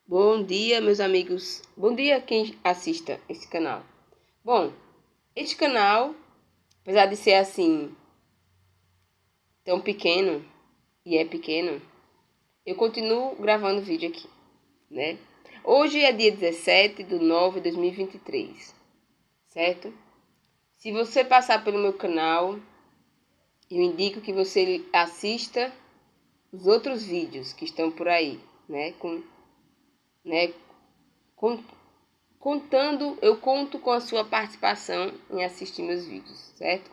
Bom dia, meus amigos. Bom dia quem assista esse canal. Bom, este canal, apesar de ser assim, tão pequeno, e é pequeno, eu continuo gravando vídeo aqui, né? Hoje é dia 17/9/2023, certo? Se você passar pelo meu canal, eu indico que você assista os outros vídeos que estão por aí, né? Eu conto com a sua participação em assistir meus vídeos, certo?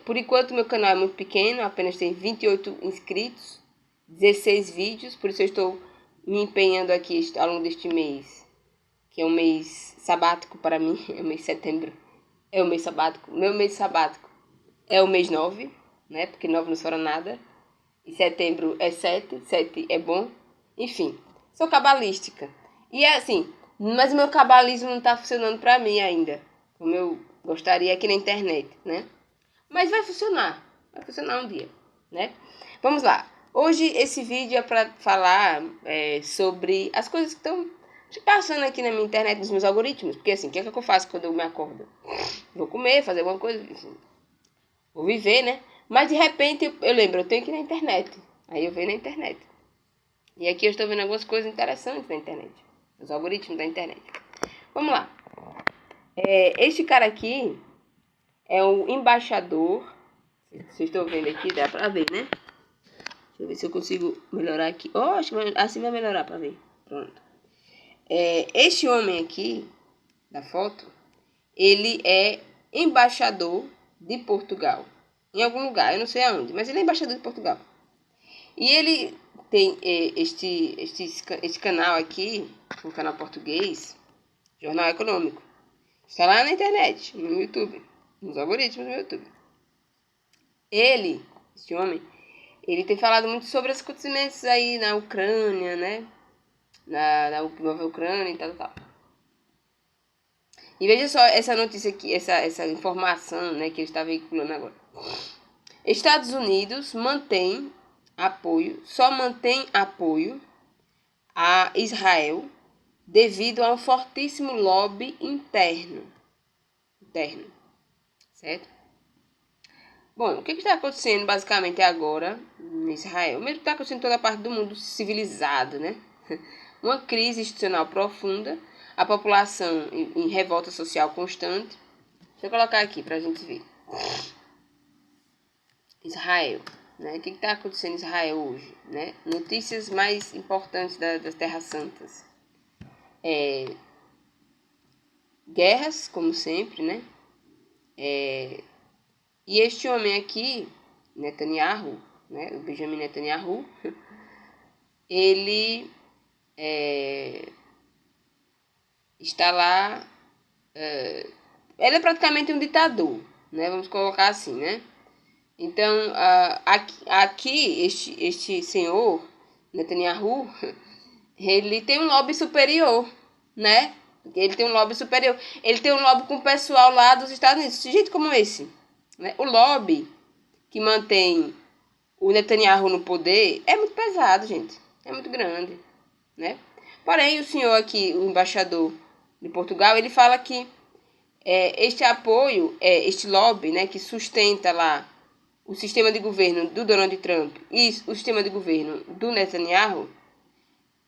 Por enquanto meu canal é muito pequeno, apenas tem 28 inscritos, 16 vídeos, por isso eu estou me empenhando aqui ao longo deste mês, que é um mês sabático para mim, é o mês de setembro, é o mês sabático, meu mês sabático é o mês 9, né? Porque 9 não sobra nada, e setembro é 7, 7 é bom, enfim, sou cabalística. E é assim, mas o meu cabalismo não está funcionando para mim ainda, como eu gostaria aqui na internet, né? Mas vai funcionar um dia, né? Vamos lá. Hoje esse vídeo é para falar sobre as coisas que estão se passando aqui na minha internet, nos meus algoritmos. Porque assim, o que é que eu faço quando eu me acordo? Vou comer, fazer alguma coisa, enfim, vou viver, né? Mas de repente eu lembro, eu tenho que ir na internet. Aí eu venho na internet. E aqui eu estou vendo algumas coisas interessantes na internet. Os algoritmos da internet. Vamos lá. Este cara aqui é o embaixador. Vocês estão vendo aqui, dá pra ver, né? Deixa eu ver se eu consigo melhorar aqui. Acho que assim vai melhorar pra ver. Pronto. Este homem aqui, da foto, ele é embaixador de Portugal. Em algum lugar, eu não sei aonde, mas ele é embaixador de Portugal. E ele tem este canal aqui, um canal português, Jornal Econômico. Está lá na internet, no YouTube, nos algoritmos do YouTube. Este homem, ele tem falado muito sobre os acontecimentos aí na Ucrânia, né? Na nova Ucrânia e tal. E veja só essa notícia aqui, essa informação, né, que ele está veiculando agora. Estados Unidos só mantém apoio a Israel devido a um fortíssimo lobby interno, certo? Bom, o que está acontecendo basicamente agora em Israel? Mesmo que está acontecendo em toda a parte do mundo civilizado, né? Uma crise institucional profunda, a população em revolta social constante. Deixa eu colocar aqui para a gente ver. Israel, né? O que está acontecendo em Israel hoje, né? Notícias mais importantes das Terras Santas. Guerras, como sempre, né? E este homem aqui, Netanyahu, né? O Benjamin Netanyahu, ele está lá. Ele é praticamente um ditador, né? Vamos colocar assim, né? Então, aqui este senhor, Netanyahu, ele tem um lobby superior, né? Ele tem um lobby superior. Ele tem um lobby com o pessoal lá dos Estados Unidos, de jeito como esse, né? O lobby que mantém o Netanyahu no poder é muito pesado, gente. É muito grande, né? Porém, o senhor aqui, o embaixador de Portugal, ele fala que este apoio, este lobby, né, que sustenta lá o sistema de governo do Donald Trump e o sistema de governo do Netanyahu,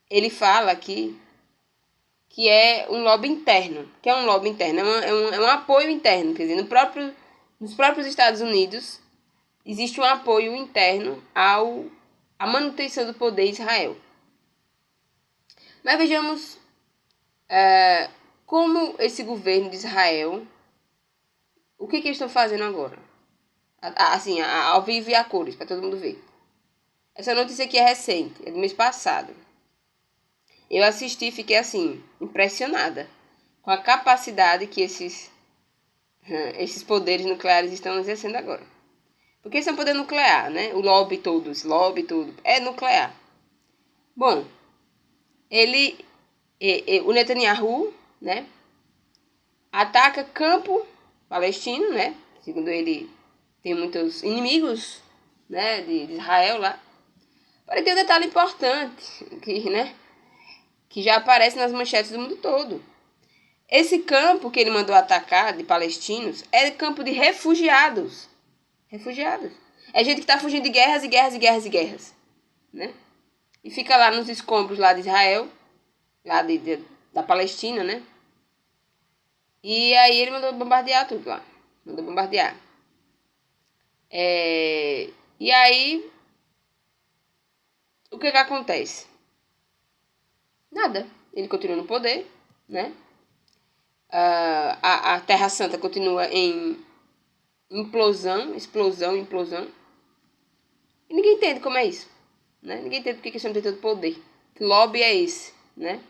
ele fala aqui que é um lobby interno. Que é um lobby interno? É um apoio interno. Quer dizer, nos próprios Estados Unidos existe um apoio interno à manutenção do poder em Israel. Mas vejamos como esse governo de Israel, o que eles estão fazendo agora? Assim, ao vivo e a cores, para todo mundo ver. Essa notícia aqui é recente, é do mês passado. Eu assisti e fiquei assim, impressionada com a capacidade que esses poderes nucleares estão exercendo agora. Porque isso é um poder nuclear, né? O lobby todo é nuclear. Bom, o Netanyahu, né, ataca campo palestino, né? Segundo ele, tem muitos inimigos, né, de Israel lá. Porém, tem um detalhe importante, que já aparece nas manchetes do mundo todo. Esse campo que ele mandou atacar, de palestinos, é campo de refugiados. Refugiados. É gente que está fugindo de guerras e guerras e guerras e guerras. Né? E fica lá nos escombros lá de Israel, lá da Palestina, né? E aí ele mandou bombardear tudo lá. Mandou bombardear. E aí, o que acontece? Nada. Ele continua no poder, né? A Terra Santa continua em implosão. E ninguém entende como é isso. Né? Ninguém entende porque que esse homem tem tanto poder. Que lobby é esse, né?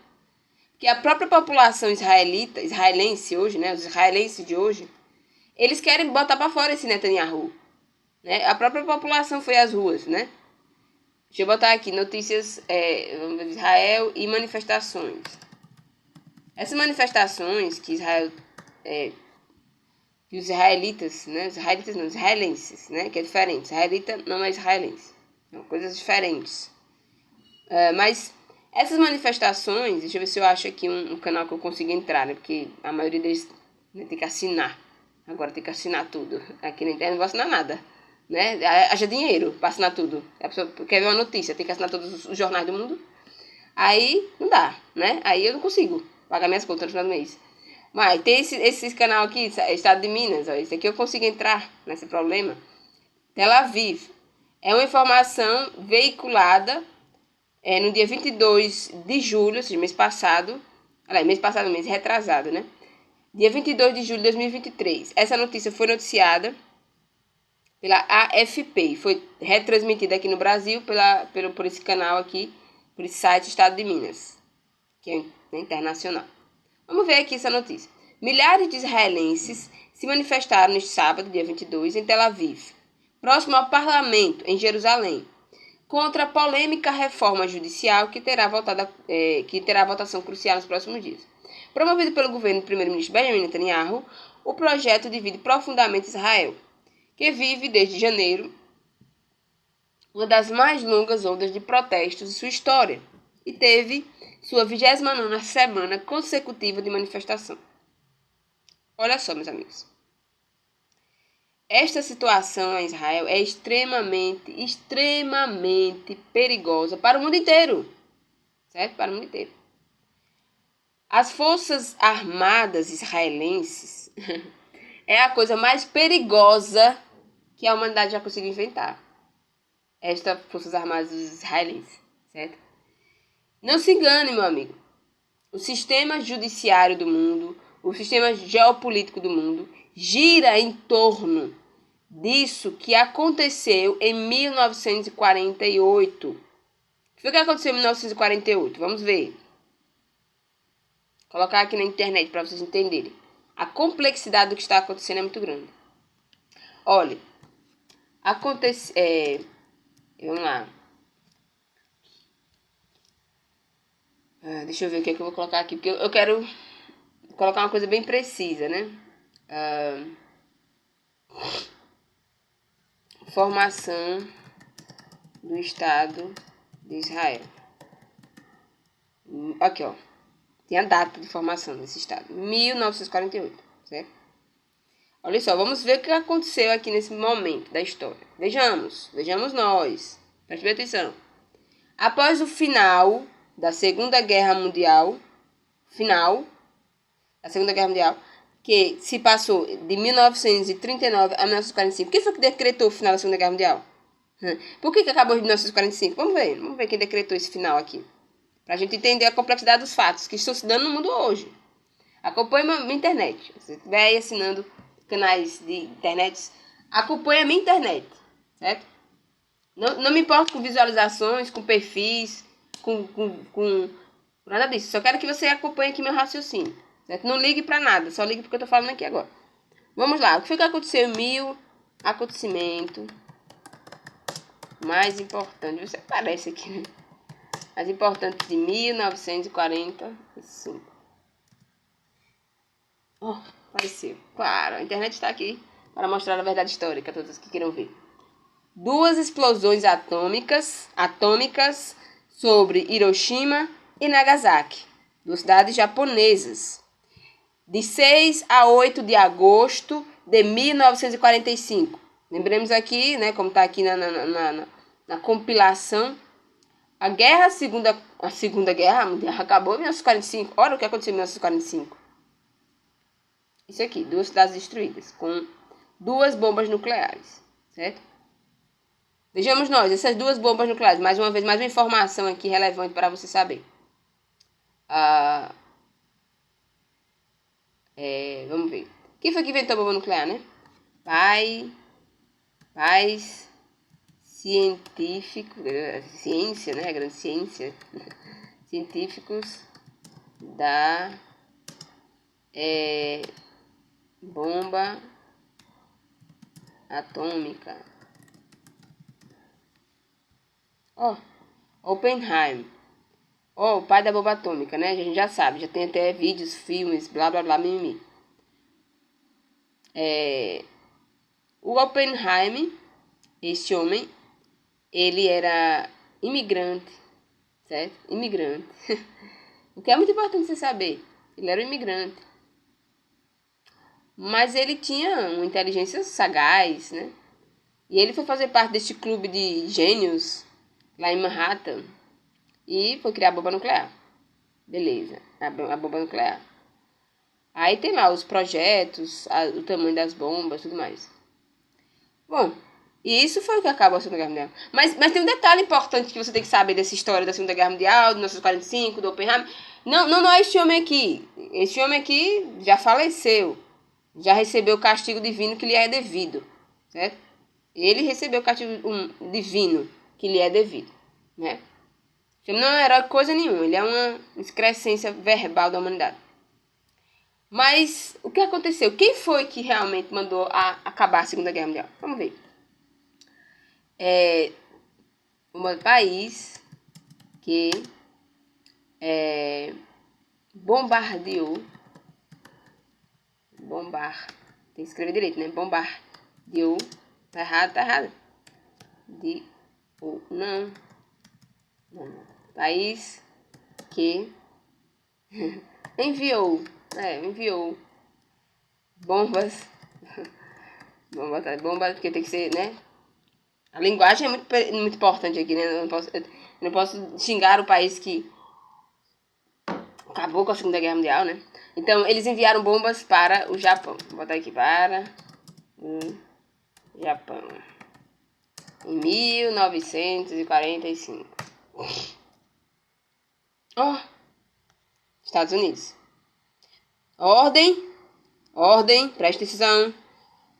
Que a própria população israelense hoje, né? Os israelenses de hoje, eles querem botar para fora esse Netanyahu. Né? A própria população foi às ruas, né? Deixa eu botar aqui notícias de Israel e manifestações. Essas manifestações que Israel... que os israelitas, né? Os israelitas não, os israelenses, né? Que é diferente. Israelita não é israelense. São coisas diferentes. Mas essas manifestações, deixa eu ver se eu acho aqui um canal que eu consigo entrar, né? Porque a maioria deles, né, tem que assinar. Agora tem que assinar tudo. Aqui na internet não vou assinar nada. Né? Haja dinheiro para assinar tudo. A pessoa quer ver uma notícia, tem que assinar todos os jornais do mundo. Aí não dá, né? Aí eu não consigo pagar minhas contas no final do mês. Mas tem esse canal aqui, Estado de Minas, ó, esse aqui eu consigo entrar nesse problema. Tel Aviv. É uma informação veiculada no dia 22 de julho, ou seja, mês passado. Mês retrasado, né? Dia 22 de julho de 2023. Essa notícia foi noticiada pela AFP. Foi retransmitida aqui no Brasil por esse canal aqui, por esse site Estado de Minas, que é internacional. Vamos ver aqui essa notícia. Milhares de israelenses se manifestaram neste sábado, dia 22, em Tel Aviv, próximo ao parlamento, em Jerusalém, contra a polêmica reforma judicial que terá votação crucial nos próximos dias. Promovido pelo governo do primeiro-ministro Benjamin Netanyahu, o projeto divide profundamente Israel, que vive desde janeiro uma das mais longas ondas de protestos de sua história e teve sua 29ª semana consecutiva de manifestação. Olha só, meus amigos. Esta situação em Israel é extremamente perigosa para o mundo inteiro. Certo? Para o mundo inteiro. As forças armadas israelenses é a coisa mais perigosa que a humanidade já conseguiu inventar. Estas forças armadas israelenses, certo? Não se engane, meu amigo. O sistema judiciário do mundo, o sistema geopolítico do mundo, gira em torno disso que aconteceu em 1948. O que foi que aconteceu em 1948? Vamos ver. Vou colocar aqui na internet para vocês entenderem. A complexidade do que está acontecendo é muito grande. Olha, vamos lá. Deixa eu ver o que é que eu vou colocar aqui, porque eu quero colocar uma coisa bem precisa, né? Formação do Estado de Israel. Aqui, ó. Tem a data de formação desse Estado. 1948, certo? Olha só, vamos ver o que aconteceu aqui nesse momento da história. Vejamos nós. Preste atenção. Após o final da Segunda Guerra Mundial, que se passou de 1939 a 1945. Quem foi que decretou o final da Segunda Guerra Mundial? Por que acabou em 1945? Vamos ver quem decretou esse final aqui. Para a gente entender a complexidade dos fatos que estão se dando no mundo hoje. Acompanhe minha internet. Se você estiver aí assinando canais de internet, acompanhe a minha internet, certo? Não me importo com visualizações, com perfis, com nada disso. Só quero que você acompanhe aqui meu raciocínio, certo? Não ligue para nada, só ligue porque eu tô falando aqui agora. Vamos lá, o que foi que aconteceu em acontecimento mais importante? Você aparece aqui, né? Mais importante de 1945. Oh, apareceu. Claro, a internet está aqui para mostrar a verdade histórica a todos que queiram ver. 2 explosões atômicas sobre Hiroshima e Nagasaki, duas cidades japonesas, de 6 a 8 de agosto de 1945. Lembremos aqui, né, como está aqui na compilação, a Segunda Guerra Mundial acabou em 1945. Olha o que aconteceu em 1945. Isso aqui, duas cidades destruídas, com 2 bombas nucleares, certo? Vejamos nós, essas 2 bombas nucleares, mais uma vez, mais uma informação aqui relevante para você saber. Vamos ver. Quem foi que inventou a bomba nuclear, né? Pais científicos, ciência, né? A grande ciência. Científicos da bomba atômica. Oppenheim. O pai da bomba atômica, né? A gente já sabe, já tem até vídeos, filmes, blá blá blá, mimimi. O Oppenheim, este homem, ele era imigrante, certo? Imigrante. O que é muito importante você saber. Ele era um imigrante. Mas ele tinha uma inteligência sagaz, né? E ele foi fazer parte deste clube de gênios lá em Manhattan e foi criar a bomba nuclear. Beleza, a bomba nuclear. Aí tem lá os projetos, o tamanho das bombas, tudo mais. Bom, e isso foi o que acabou a Segunda Guerra Mundial. Mas tem um detalhe importante que você tem que saber dessa história da Segunda Guerra Mundial, de 1945, do Oppenheimer. Não é este homem aqui. Este homem aqui já faleceu. Já recebeu o castigo divino que lhe é devido. Certo? Ele recebeu o castigo divino que lhe é devido. Né? Ele não é um herói coisa nenhuma. Ele é uma excrescência verbal da humanidade. Mas o que aconteceu? Quem foi que realmente mandou acabar a Segunda Guerra Mundial? Vamos ver. Um país que bombardeou. Tem que escrever direito, né? Bombardeou. Tá errado. Não. País que enviou bombas. Bomba, porque tem que ser, né? A linguagem é muito importante aqui, né? Eu não posso xingar o país que acabou com a Segunda Guerra Mundial, né? Então, eles enviaram bombas para o Japão. Vou botar aqui para o Japão. Em 1945. Estados Unidos. Ordem, presta atenção.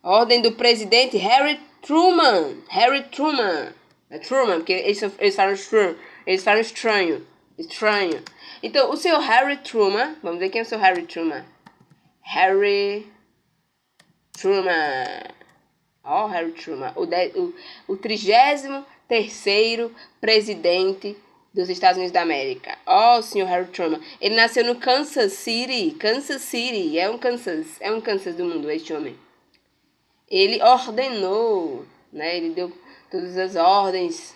Ordem do presidente Harry Truman. É Truman, porque eles falam estranho. Então, o senhor Harry Truman, vamos ver quem é o senhor Harry Truman. Harry Truman. Harry Truman. O 33º presidente dos Estados Unidos da América. O senhor Harry Truman. Ele nasceu no Kansas City. É um Kansas do mundo, este homem. Ele ordenou, né? Ele deu todas as ordens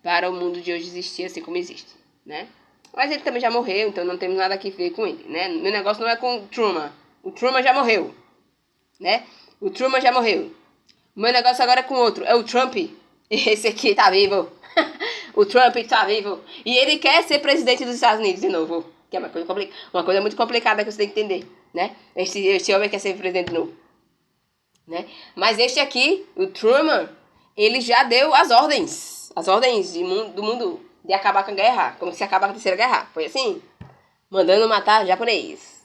para o mundo de hoje existir assim como existe, né? Mas ele também já morreu, então não temos nada aqui a ver com ele, né? Meu negócio não é com o Truman. O Truman já morreu, né? O Truman já morreu. O meu negócio agora é com outro. É o Trump. Esse aqui tá vivo. O Trump tá vivo. E ele quer ser presidente dos Estados Unidos de novo. Que é uma coisa muito complicada que você tem que entender, né? Este homem quer ser presidente de novo. Né? Mas este aqui, o Truman, ele já deu as ordens do mundo de acabar com a guerra, como se acabar com a Terceira Guerra. Foi assim, mandando matar japonês.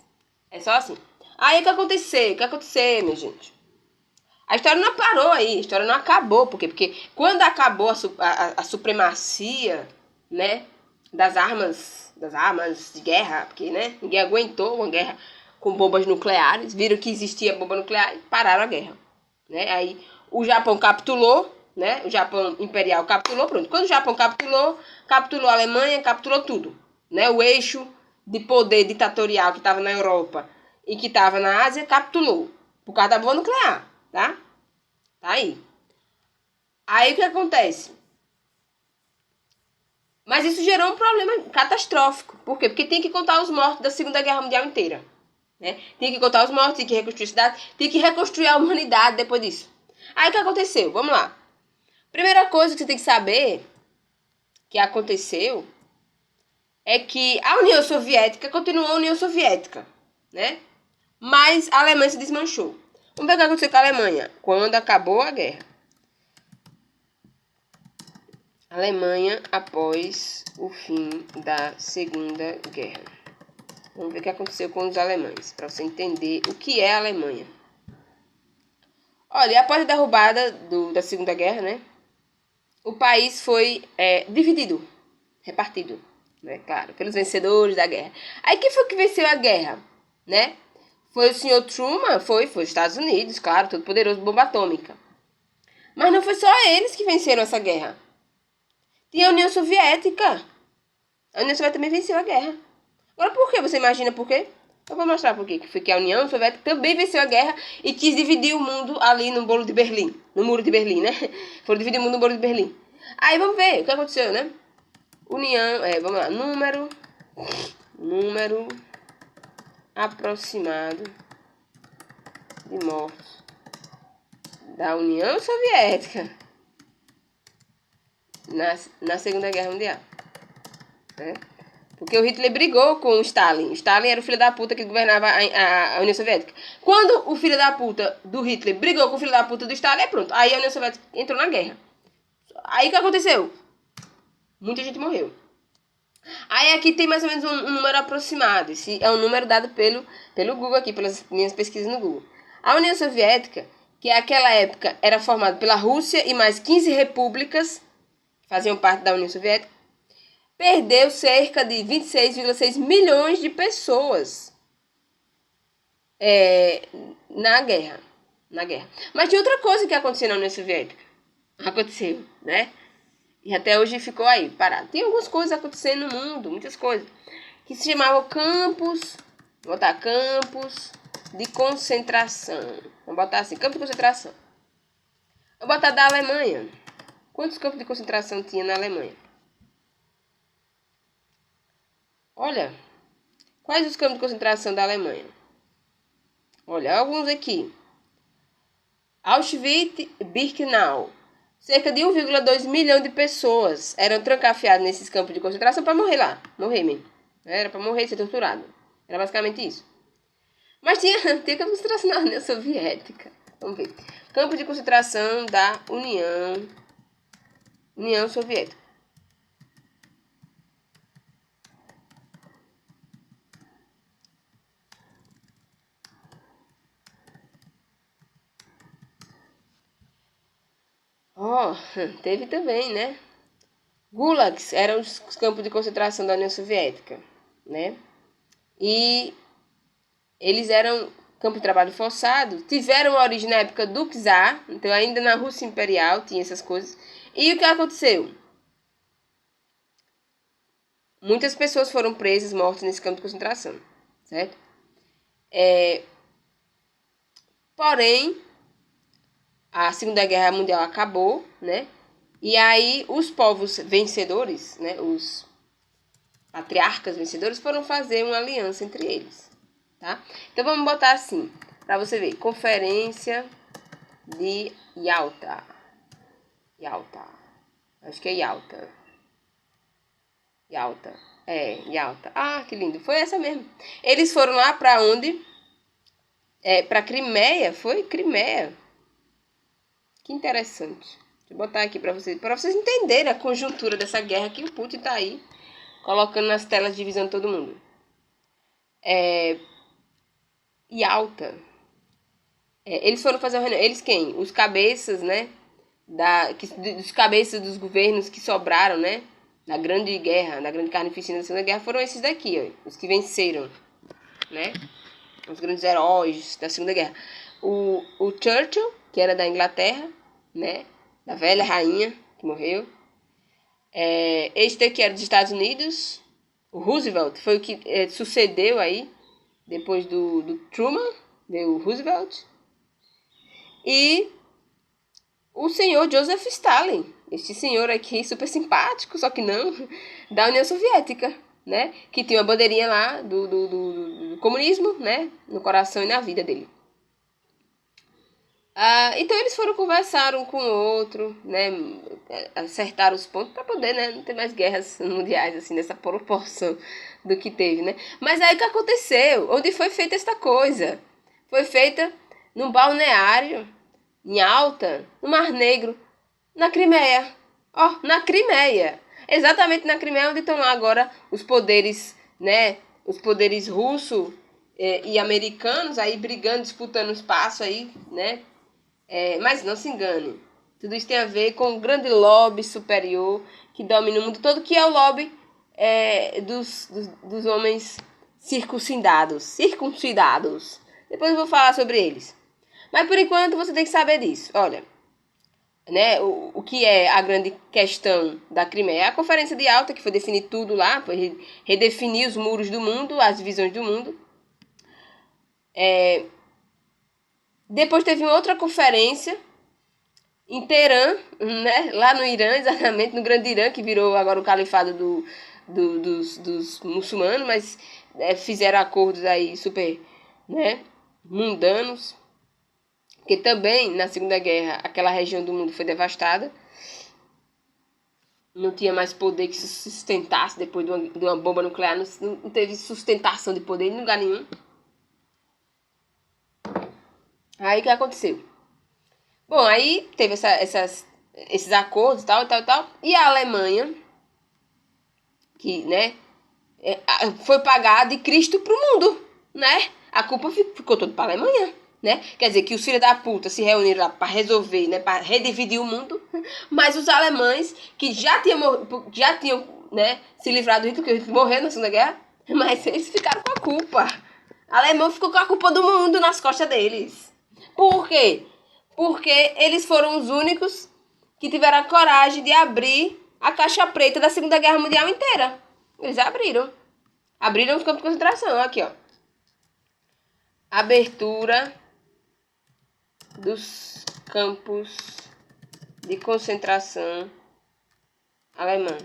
É só assim. Aí o que aconteceu, minha gente? A história não parou aí, a história não acabou. Por quê? Porque quando acabou a supremacia, né, das armas de guerra, porque, né, ninguém aguentou uma guerra com bombas nucleares, viram que existia bomba nuclear e pararam a guerra, né? Aí o Japão capitulou, né? O Japão imperial capitulou, pronto. Quando o Japão capitulou a Alemanha, capitulou tudo, né? O eixo de poder ditatorial que estava na Europa e que estava na Ásia capitulou por causa da bomba nuclear, tá? Tá aí. Aí o que acontece? Mas isso gerou um problema catastrófico. Por quê? Porque tem que contar os mortos da Segunda Guerra Mundial inteira. Né? Tem que contar os mortos, tem que reconstruir a cidade, tem que reconstruir a humanidade depois disso. Aí o que aconteceu? Vamos lá. Primeira coisa que você tem que saber que aconteceu é que a União Soviética continuou a União Soviética, né? Mas a Alemanha se desmanchou. Vamos ver o que aconteceu com a Alemanha quando acabou a guerra. Alemanha após o fim da Segunda Guerra. Vamos ver o que aconteceu com os alemães, para você entender o que é a Alemanha. Olha, após a derrubada da Segunda Guerra, né? O país foi dividido, repartido, né? Claro, pelos vencedores da guerra. Aí quem foi que venceu a guerra, né? Foi o senhor Truman, foi os Estados Unidos, claro, todo poderoso, bomba atômica. Mas não foi só eles que venceram essa guerra. Tinha a União Soviética. A União Soviética também venceu a guerra. Agora por quê? Você imagina por quê? Eu vou mostrar por quê. Que foi que a União Soviética também venceu a guerra e quis dividir o mundo ali no bolo de Berlim. No muro de Berlim, né? Foram dividir o mundo no bolo de Berlim. Aí vamos ver o que aconteceu, né? União, vamos lá. Número aproximado de mortos da União Soviética na Segunda Guerra Mundial. Né? Porque o Hitler brigou com o Stalin. O Stalin era o filho da puta que governava a União Soviética. Quando o filho da puta do Hitler brigou com o filho da puta do Stalin, pronto. Aí a União Soviética entrou na guerra. Aí o que aconteceu? Muita gente morreu. Aí aqui tem mais ou menos um número aproximado. Esse é um número dado pelo Google aqui, pelas minhas pesquisas no Google. A União Soviética, que naquela época era formada pela Rússia e mais 15 repúblicas, que faziam parte da União Soviética, perdeu cerca de 26,6 milhões de pessoas na guerra. Mas tinha outra coisa que aconteceu na União Soviética. Aconteceu, né? E até hoje ficou aí, parado. Tem algumas coisas acontecendo no mundo, muitas coisas, que se chamavam campos, vou botar campos de concentração. Vamos botar assim, campo de concentração. Vou botar da Alemanha. Quantos campos de concentração tinha na Alemanha? Olha, quais os campos de concentração da Alemanha? Olha, alguns aqui. Auschwitz-Birkenau. Cerca de 1,2 milhão de pessoas eram trancafiadas nesses campos de concentração para morrer lá. Morrer mesmo. Era para morrer e ser torturado. Era basicamente isso. Mas tinha campo de concentração na União Soviética. Vamos ver. Campo de concentração da União Soviética. Teve também, né? Gulags eram os campos de concentração da União Soviética, né? E eles eram campos de trabalho forçado, tiveram origem na época do czar, então ainda na Rússia Imperial tinha essas coisas. E o que aconteceu? Muitas pessoas foram presas, mortas nesse campo de concentração, certo? Porém, a Segunda Guerra Mundial acabou, né? E aí os povos vencedores, né? Os patriarcas vencedores foram fazer uma aliança entre eles, tá? Então vamos botar assim, para você ver. Conferência de Yalta. Acho que é Yalta. Yalta. Ah, que lindo. Foi essa mesmo. Eles foram lá para onde? Para Crimeia. Foi Crimeia. Que interessante. Deixa eu botar aqui para vocês entenderem a conjuntura dessa guerra que o Putin tá aí colocando nas telas de visão de todo mundo. Yalta. Eles foram fazer uma reunião. Eles quem? Os cabeças, né? Dos cabeças dos governos que sobraram, né? Da grande guerra, da grande carnificina da Segunda Guerra, foram esses daqui, ó, os que venceram, né? Os grandes heróis da Segunda Guerra. O Churchill, que era da Inglaterra, né? Da velha rainha, que morreu. Este daqui era dos Estados Unidos. O Roosevelt foi o que sucedeu aí, depois do Truman, veio o Roosevelt. E o senhor Joseph Stalin. este senhor aqui, super simpático, só que não, da União Soviética, né? Que tinha uma bandeirinha lá do comunismo, né? No coração e na vida dele. Então eles foram conversar um com o outro, né? Acertar os pontos para poder, né? Não ter mais guerras mundiais, assim, nessa proporção do que teve, né? Mas aí o que aconteceu? Onde foi feita esta coisa? Foi feita num balneário, em Alta, no Mar Negro, na Crimeia. Ó, na Crimeia. Exatamente na Crimeia, onde estão lá agora os poderes, né? Os poderes russo e americanos aí brigando, disputando espaço aí, né? Mas não se engane. Tudo isso tem a ver com o grande lobby superior que domina o mundo todo, que é o lobby dos homens circuncidados. Depois eu vou falar sobre eles. Mas por enquanto você tem que saber disso. Olha, né, o que é a grande questão da Crimeia? É a Conferência de Alta, que foi definir tudo lá, foi redefinir os muros do mundo, as divisões do mundo. Depois teve uma outra conferência em Teherã, né, lá no Irã, exatamente, no Grande Irã, que virou agora o califado dos muçulmanos, mas fizeram acordos aí super, né, mundanos. Porque também, na Segunda Guerra, aquela região do mundo foi devastada. Não tinha mais poder que se sustentasse depois de uma bomba nuclear. Não teve sustentação de poder em lugar nenhum. Aí o que aconteceu? Bom, aí teve esses acordos, tal. E a Alemanha, que, né, foi pagar de Cristo pro mundo, né? A culpa ficou toda pra Alemanha. Né? Quer dizer, que os filhos da puta se reuniram lá para resolver, né? Para redividir o mundo. Mas os alemães, que já tinham né, se livrado do Hitler, porque o Hitler morreu na Segunda Guerra, mas eles ficaram com a culpa. O alemão ficou com a culpa do mundo nas costas deles. Por quê? Porque eles foram os únicos que tiveram a coragem de abrir a caixa preta da Segunda Guerra Mundial inteira. Eles abriram. Abriram os campos de concentração. Aqui, ó. Abertura dos campos de concentração alemã.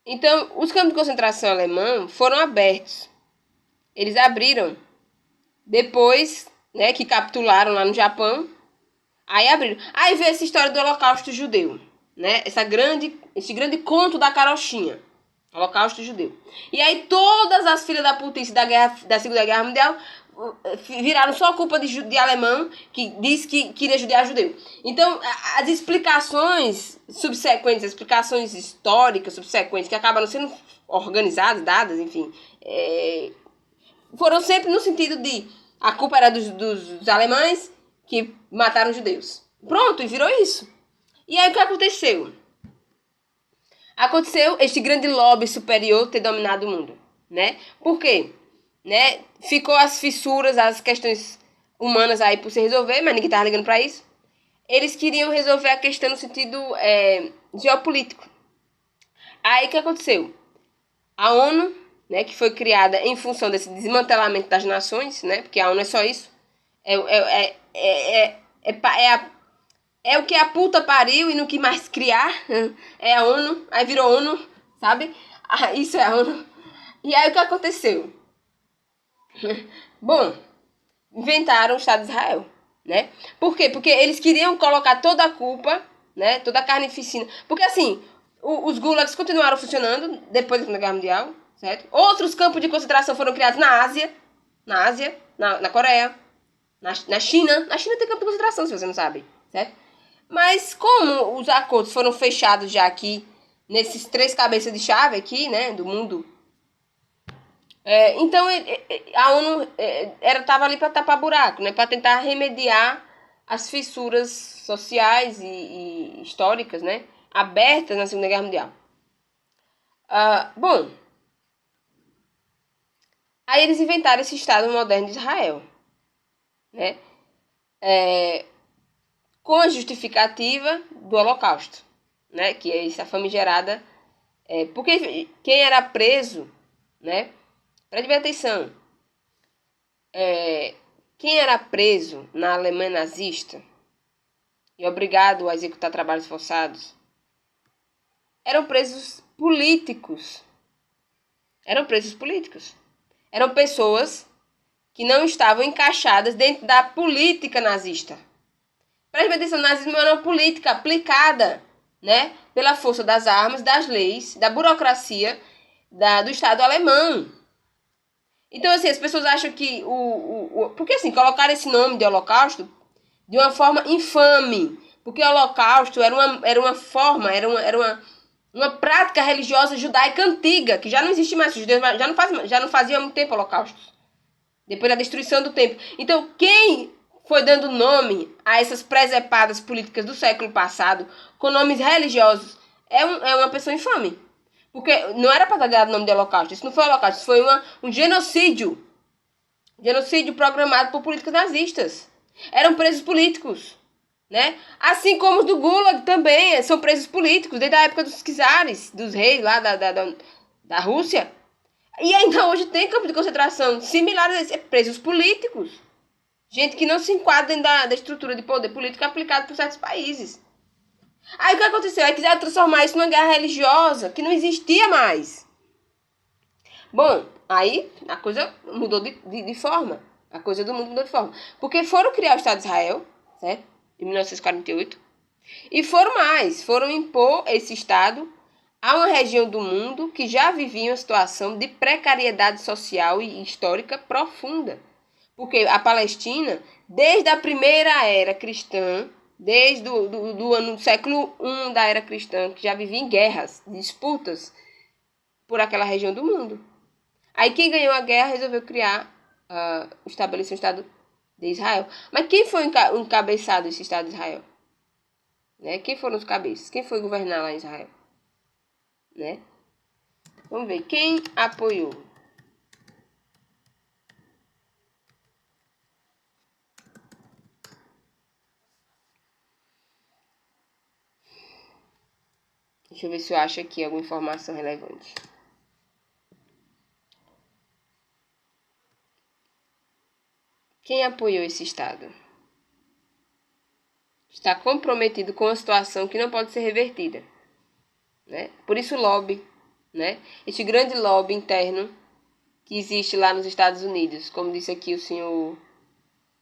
Então, os campos de concentração alemã foram abertos. Eles abriram depois, né, que capitularam lá no Japão. Aí abriram. Aí veio essa história do Holocausto Judeu, né? Esse grande conto da carochinha. Holocausto Judeu. E aí todas as filhas da putice da Segunda Guerra Mundial viraram só culpa de alemão que diz que queria judiar judeu. Então, as explicações subsequentes, as explicações históricas subsequentes que acabaram sendo organizadas, dadas, enfim, foram sempre no sentido de a culpa era dos alemães que mataram os judeus. Pronto, e virou isso. E aí o que aconteceu? Aconteceu este grande lobby superior ter dominado o mundo, né? Por quê? Né? Ficou as fissuras, as questões humanas aí por se resolver, mas ninguém estava ligando para isso. Eles queriam resolver a questão no sentido geopolítico. Aí o que aconteceu? A ONU, né, que foi criada em função desse desmantelamento das nações, né? Porque a ONU é só isso. É o que a puta pariu e não que mais criar. É a ONU. Aí virou ONU, sabe? Isso é a ONU. E aí o que aconteceu? Bom, inventaram o Estado de Israel, né? Por quê? Porque eles queriam colocar toda a culpa, né? Toda a carnificina. Porque assim, os gulags continuaram funcionando depois da Segunda Guerra Mundial, certo? Outros campos de concentração foram criados na Ásia, na Coreia, na China. Na China tem campo de concentração, se você não sabe, certo? Mas como os acordos foram fechados já aqui, nesses 3 cabeças de chave aqui, né, do mundo, então a ONU estava ali para tapar buraco, né, para tentar remediar as fissuras sociais e históricas, né, abertas na Segunda Guerra Mundial. Bom, aí eles inventaram esse Estado moderno de Israel, né, com a justificativa do Holocausto, né? Que é essa famigerada. Porque quem era preso, né? Preste bem atenção. Quem era preso na Alemanha nazista, e obrigado a executar trabalhos forçados, eram presos políticos. Eram presos políticos. Eram pessoas que não estavam encaixadas dentro da política nazista. Preste atenção, o nazismo era uma política aplicada, né, pela força das armas, das leis, da burocracia do Estado alemão. Então, assim, as pessoas acham que porque, assim, colocaram esse nome de Holocausto de uma forma infame. Porque o Holocausto era uma forma, era uma prática religiosa judaica antiga, que já não existe mais. Os judeus já não faziam há muito tempo holocaustos. Depois da destruição do templo. Então, quem foi dando nome a essas presepadas políticas do século passado, com nomes religiosos, é uma pessoa infame. Porque não era para dar o nome de holocausto. Isso não foi holocausto, isso foi um genocídio. Genocídio programado por políticas nazistas. Eram presos políticos. Né? Assim como os do Gulag também são presos políticos, desde a época dos czares, dos reis lá da Rússia. E ainda hoje tem campos de concentração similares a esses, presos políticos. Gente que não se enquadra dentro da estrutura de poder político aplicado por certos países. Aí o que aconteceu? Aí quiseram transformar isso numa guerra religiosa, que não existia mais. Bom, aí a coisa mudou de forma. A coisa do mundo mudou de forma. Porque foram criar o Estado de Israel, certo? Em 1948. E foram impor esse Estado a uma região do mundo que já vivia uma situação de precariedade social e histórica profunda. Porque a Palestina, desde a primeira era cristã, desde do ano do século I da era cristã, que já vivia em guerras, disputas por aquela região do mundo. Aí quem ganhou a guerra resolveu estabelecer o Estado de Israel. Mas quem foi o encabeçado desse Estado de Israel? Né? Quem foram os cabeças? Quem foi governar lá em Israel? Né? Vamos ver. Quem apoiou? Deixa eu ver se eu acho aqui alguma informação relevante. Quem apoiou esse Estado? Está comprometido com uma situação que não pode ser revertida. Né? Por isso o lobby, né? Esse grande lobby interno que existe lá nos Estados Unidos, como disse aqui o senhor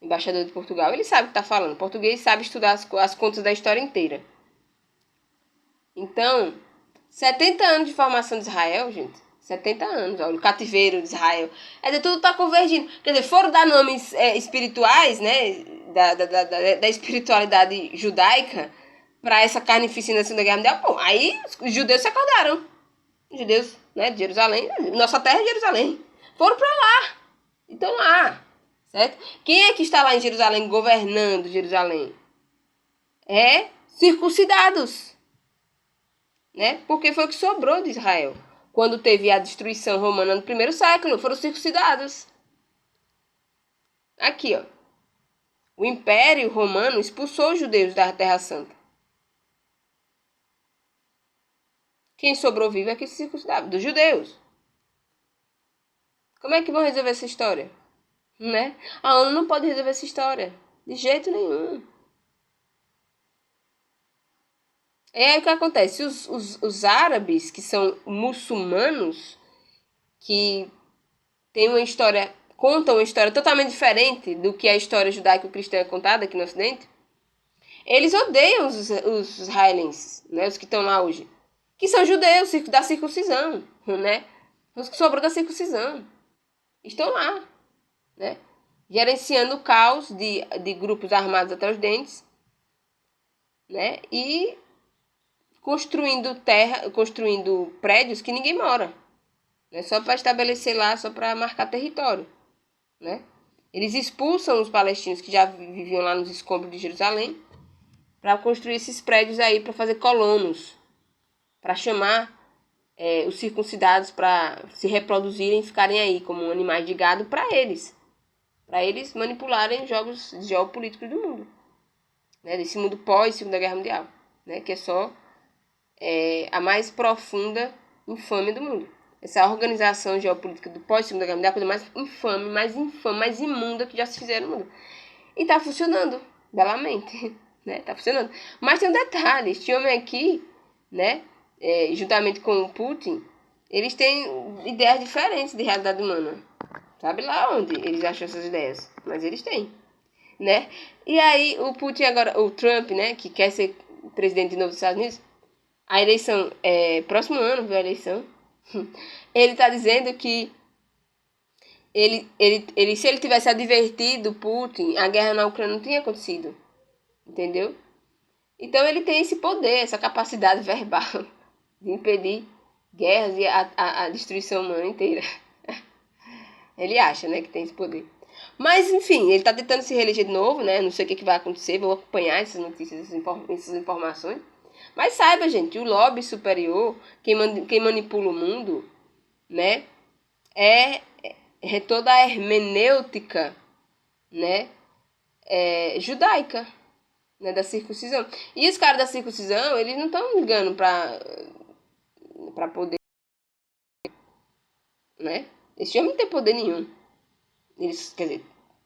embaixador de Portugal, ele sabe o que está falando. O português sabe estudar as contas da história inteira. Então, 70 anos de formação de Israel, gente. 70 anos, olha, o cativeiro de Israel. Quer dizer, tudo está convergindo. Quer dizer, foram dar nomes espirituais, né? Da espiritualidade judaica para essa carnificina da Segunda Guerra Mundial. Bom, aí os judeus se acordaram. Os judeus, né, de Jerusalém. Nossa terra é Jerusalém. Foram para lá. Estão lá. Certo? Quem é que está lá em Jerusalém governando Jerusalém? Circuncidados. Né? Porque foi o que sobrou de Israel. Quando teve a destruição romana no primeiro século, foram circuncidados. Aqui, ó. O Império Romano expulsou os judeus da Terra Santa. Quem sobrou vivo é que se circuncidava, dos judeus. Como é que vão resolver essa história? Né? A ONU não pode resolver essa história. De jeito nenhum. É o que acontece. Os árabes, que são muçulmanos, que têm uma história, contam uma história totalmente diferente do que a história judaico-cristã é contada aqui no Ocidente, eles odeiam os israelenses, né? Os que estão lá hoje. Que são judeus da circuncisão, né? Os que sobrou da circuncisão. Estão lá, né? Gerenciando o caos de grupos armados até os dentes, né? E construindo prédios que ninguém mora, né? Só para estabelecer lá, só para marcar território, né? Eles expulsam os palestinos que já viviam lá nos escombros de Jerusalém para construir esses prédios aí, para fazer colonos, para chamar os circuncidados para se reproduzirem e ficarem aí como animais de gado para eles manipularem jogos geopolíticos do mundo, né? Desse mundo pós-Segunda Guerra Mundial, né? Que é só a mais profunda infâmia do mundo. Essa organização geopolítica do pós-Segunda Guerra Mundial é a coisa mais infame, mais imunda que já se fizeram no mundo. E tá funcionando belamente. né? Tá funcionando. Mas tem um detalhe, este homem aqui, né? Juntamente com o Putin, eles têm ideias diferentes de realidade humana. Sabe lá onde eles acham essas ideias, mas eles têm, né? E aí o Putin agora, o Trump, né, que quer ser presidente de novo dos Estados Unidos, a eleição, próximo ano, viu a eleição, ele tá dizendo que se ele tivesse advertido Putin, a guerra na Ucrânia não tinha acontecido, entendeu? Então ele tem esse poder, essa capacidade verbal de impedir guerras e a destruição humana inteira. Ele acha, né, que tem esse poder. Mas, enfim, ele tá tentando se reeleger de novo, né? Não sei o que vai acontecer, vou acompanhar essas notícias, essas informações. Mas saiba, gente, o lobby superior, quem manipula o mundo, né, é toda a hermenêutica, né, judaica, né, da circuncisão. E os caras da circuncisão, eles não estão ligando pra poder, né? Esse homem não tem poder nenhum. Quer dizer,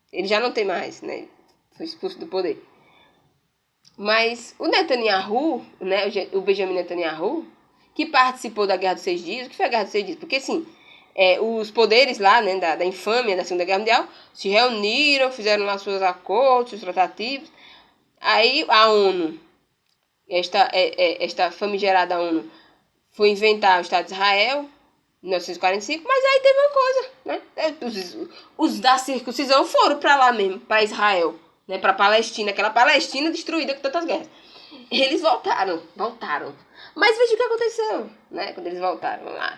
ele já não tem mais, né? Foi expulso do poder. Mas o Netanyahu, né, o Benjamin Netanyahu, que participou da Guerra dos 6 Dias, o que foi a Guerra dos 6 Dias? Porque, assim, os poderes lá, né, da infâmia da Segunda Guerra Mundial, se reuniram, fizeram lá seus acordos, seus tratativos. Aí a ONU, esta famigerada ONU, foi inventar o Estado de Israel, em 1945, mas aí teve uma coisa, né? Os da circuncisão foram para lá mesmo, para Israel, né? Para Palestina, aquela Palestina destruída com tantas guerras. Eles voltaram. Mas veja o que aconteceu, né? Quando eles voltaram lá.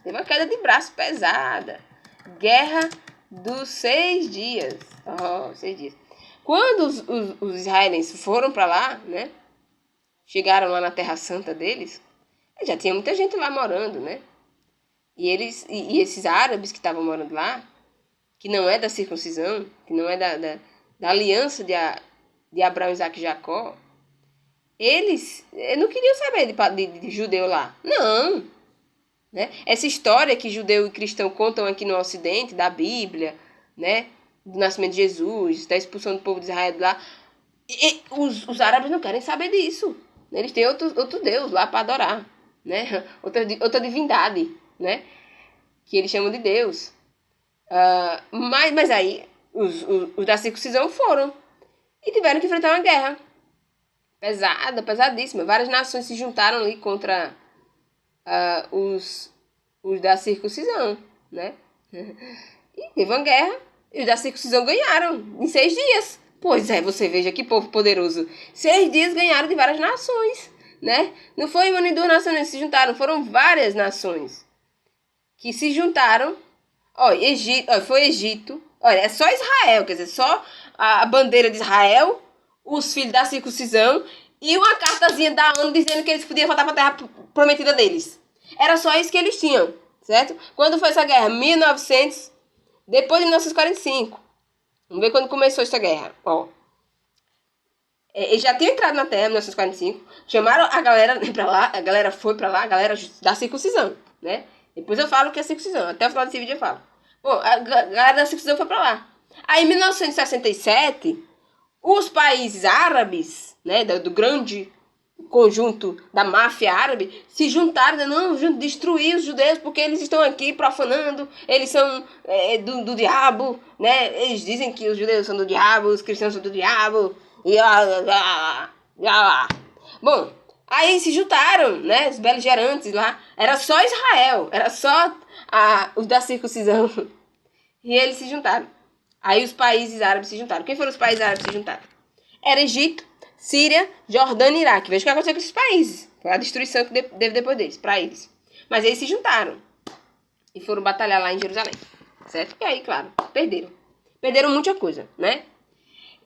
Teve uma queda de braço pesada. Guerra dos 6 dias. 6 dias. Quando os israelenses foram para lá, né? Chegaram lá na Terra Santa deles, já tinha muita gente lá morando, né? E esses árabes que estavam morando lá, que não é da circuncisão, que não é da aliança de Abraão, Isaac e Jacó, eles não queriam saber de judeu lá. Não. Né? Essa história que judeu e cristão contam aqui no Ocidente, da Bíblia, né? Do nascimento de Jesus, da expulsão do povo de Israel de lá, os árabes não querem saber disso. Eles têm outro Deus lá para adorar, né? Outra divindade, né? Que eles chamam de Deus. Mas aí os da circuncisão foram e tiveram que enfrentar uma guerra pesadíssima. Várias nações se juntaram ali contra os da circuncisão, né? E teve uma guerra e os da circuncisão ganharam em 6 dias. Pois é, você veja que povo poderoso. 6 dias ganharam de várias nações, né? Não foi uma nem duas nações que se juntaram, foram várias nações que se juntaram. Foi Egito. Olha, é só Israel, quer dizer, só a bandeira de Israel, os filhos da circuncisão e uma cartazinha da ONU dizendo que eles podiam voltar para a terra prometida deles. Era só isso que eles tinham, certo? Quando foi essa guerra? 1900, depois de 1945. Vamos ver quando começou essa guerra. Eles já tinham entrado na terra em 1945, chamaram a galera pra lá, a galera foi pra lá, a galera da circuncisão, né? Depois eu falo o que é circuncisão, até o final desse vídeo eu falo. Bom, a galera da circuncisão foi pra lá. Aí em 1967, os países árabes, né, do grande conjunto da máfia árabe, se juntaram, destruir os judeus porque eles estão aqui profanando, eles são do diabo, né? Eles dizem que os judeus são do diabo, os cristãos são do diabo, Bom, aí se juntaram, né, os beligerantes lá, era só Israel, era só os da circuncisão, e eles se juntaram. Aí os países árabes se juntaram. Quem foram os países árabes que se juntaram? Era Egito, Síria, Jordânia e Iraque. Veja o que aconteceu com esses países. Foi a destruição que teve depois deles, para eles. Mas eles se juntaram e foram batalhar lá em Jerusalém, certo? E aí, claro, perderam. Perderam muita coisa, né?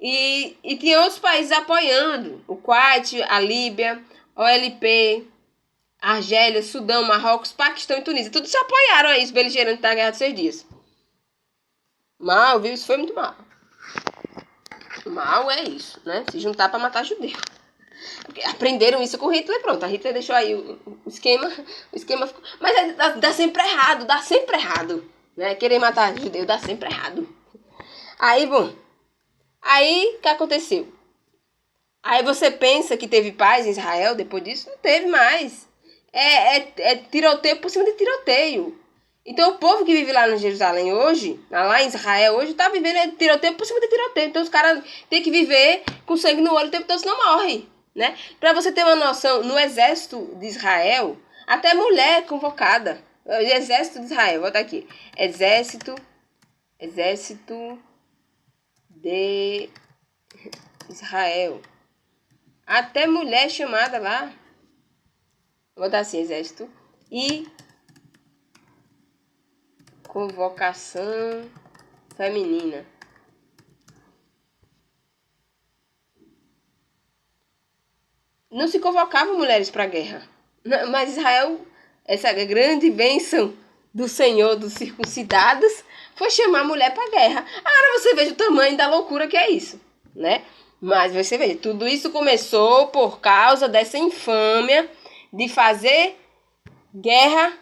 E tinha outros países apoiando. O Kuwait, a Líbia, OLP, Argélia, Sudão, Marrocos, Paquistão e Tunísia. Todos se apoiaram aí, os beligerantes da Guerra dos 6 Dias. Mal, viu? Isso foi muito mal. Mal é isso, né? Se juntar para matar judeu. Porque aprenderam isso com Hitler, pronto. A Hitler deixou aí o esquema. O esquema ficou... Mas dá sempre errado. Né? Querer matar judeu dá sempre errado. Aí, bom. Aí, o que aconteceu? Aí você pensa que teve paz em Israel depois disso? Não teve mais. É tiroteio por cima de tiroteio. Então o povo que vive lá em Jerusalém hoje, lá em Israel hoje, tá vivendo tiroteio por cima de tiroteio. Então os caras têm que viver com sangue no olho o tempo todo, senão morre, né? Pra você ter uma noção, no exército de Israel, até mulher é convocada. Exército de Israel, vou botar aqui. Exército de Israel. Até mulher chamada lá. Vou botar assim, exército. E convocação feminina. Não se convocavam mulheres para a guerra. Mas Israel, essa grande bênção do Senhor dos circuncidados, foi chamar a mulher para a guerra. Agora você veja o tamanho da loucura que é isso, né? Mas você veja, tudo isso começou por causa dessa infâmia de fazer guerra,